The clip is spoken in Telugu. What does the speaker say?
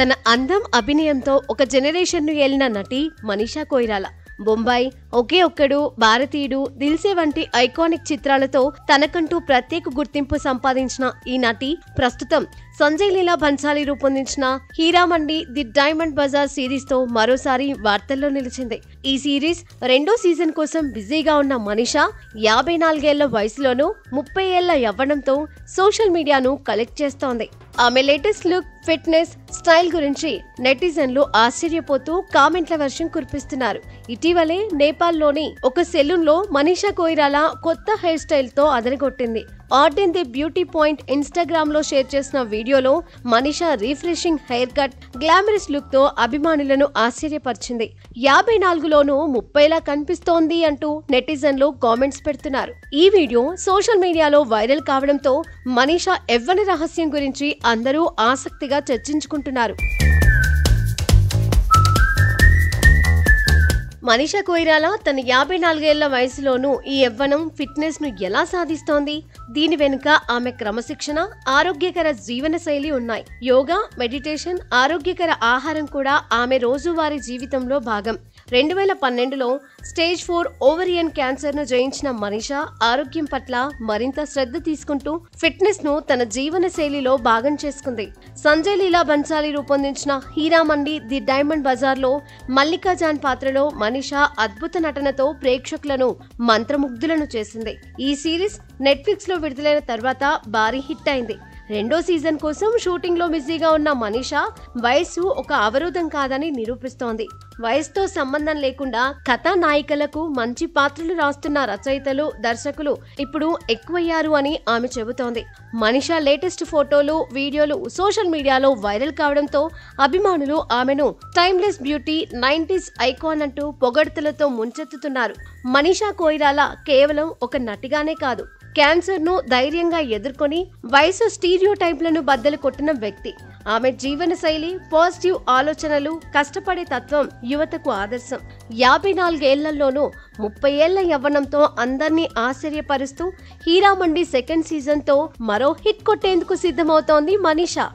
తన అందం అభినయంతో ఒక జనరేషన్ ను ఏలిన నటి మనీషా కొయిరాలా. బొంబాయి, ఒకే ఒక్కడు, భారతీయుడు, దిల్సే వంటి ఐకానిక్ చిత్రాలతో తనకంటూ ప్రత్యేక గుర్తింపు సంపాదించిన ఈ నటి ప్రస్తుతం సంజయ్ లీలా భన్సాలి రూపొందించిన Heeramandi the diamond bazaar series తో మరోసారి వార్తల్లో నిలిచింది. ఈ సిరీస్ 2వ సీజన్ కోసం బిజీగా ఉన్న మనీషా 54 ఏళ్ల వయసులోనూ 30 ఏళ్ల యవ్వనంతో సోషల్ మీడియాను కలెక్ట్ చేస్తోంది. ఆమె లేటెస్ట్ లుక్, ఫిట్నెస్, స్టైల్ గురించి నెటిజన్లు ఆశ్చర్యపోతూ కామెంట్ల వర్షం కురిపిస్తున్నారు. ఇటీవలే నేపాల్లోని ఒక సెలూన్ లో మనీషా కొయిరాలా కొత్త హెయిర్ స్టైల్ తో అదరగొట్టింది. Art in the beauty point Instagram లో షేర్ చేసిన వీడియోలో Manisha refreshing hair cut, glamorous look తో అభిమానులను ఆశ్చర్యపరిచింది. 54లోనూ 30లా కనిపిస్తోంది అంటూ నెటిజన్లు కామెంట్స్ పెడుతున్నారు. ఈ వీడియో సోషల్ మీడియాలో వైరల్ కావడంతో మనీషా యవ్వన రహస్యం గురించి అందరూ ఆసక్తిగా చర్చించుకుంటున్నారు. మనీషా కొయిరాలా తన 54 ఏళ్ల వయసులోనూ ఈ యవ్వనం, ఫిట్నెస్ ను ఎలా సాధిస్తోంది? దీని వెనుక ఆమె క్రమశిక్షణ, ఆరోగ్యకర జీవన శైలి ఉన్నాయి. యోగా, మెడిటేషన్, ఆరోగ్యకర ఆహారం కూడా ఆమె రోజువారీ జీవితంలో భాగం. 2012లో స్టేజ్ 4 ఓవరియన్ క్యాన్సర్ ను జయించిన మనీషా ఆరోగ్యం పట్ల మరింత శ్రద్ధ తీసుకుంటూ ఫిట్నెస్ ను తన జీవన శైలిలో భాగం చేసుకుంది. సంజయ్ లీలా భన్సాలి రూపొందించిన హీరామండి ది డైమండ్ బజార్ లో మల్లికా జాన్ పాత్రలో మనీషా అద్భుత నటనతో ప్రేక్షకులను మంత్రముగ్ధులను చేసింది. ఈ సిరీస్ నెట్ఫ్లిక్స్ లో విడుదలైన తర్వాత భారీ హిట్ అయింది. 2వ సీజన్ కోసం షూటింగ్ లో బిజీగా ఉన్న మనీషా వయస్సు ఒక అవరోధం కాదని నిరూపిస్తోంది. వయసుతో సంబంధం లేకుండా కథానాయికలకు మంచి పాత్రలు రాస్తున్న రచయితలు, దర్శకులు ఇప్పుడు ఎక్కువయ్యారు అని ఆమె చెబుతోంది. మనీషా లేటెస్ట్ ఫోటోలు, వీడియోలు సోషల్ మీడియాలో వైరల్ కావడంతో అభిమానులు ఆమెను టైమ్లెస్ బ్యూటీ, 90s ఐకాన్ అంటూ పొగడ్తలతో ముంచెత్తుతున్నారు. మనీషా కొయిరాలా కేవలం ఒక నటిగానే కాదు, క్యాన్సర్ ను ధైర్యంగా ఎదుర్కొని వయసు స్టీరియోటైప్లను బద్దలు కొట్టిన వ్యక్తి. ఆమె జీవన శైలి, పాజిటివ్ ఆలోచనలు, కష్టపడే తత్వం యువతకు ఆదర్శం. 54 ఏళ్లలోనూ 30 ఏళ్ల యవ్వనంతో అందర్నీ ఆశ్చర్యపరుస్తూ హీరామండి 2nd సీజన్ తో మరో హిట్ కొట్టేందుకు సిద్ధమవుతోంది మనీషా.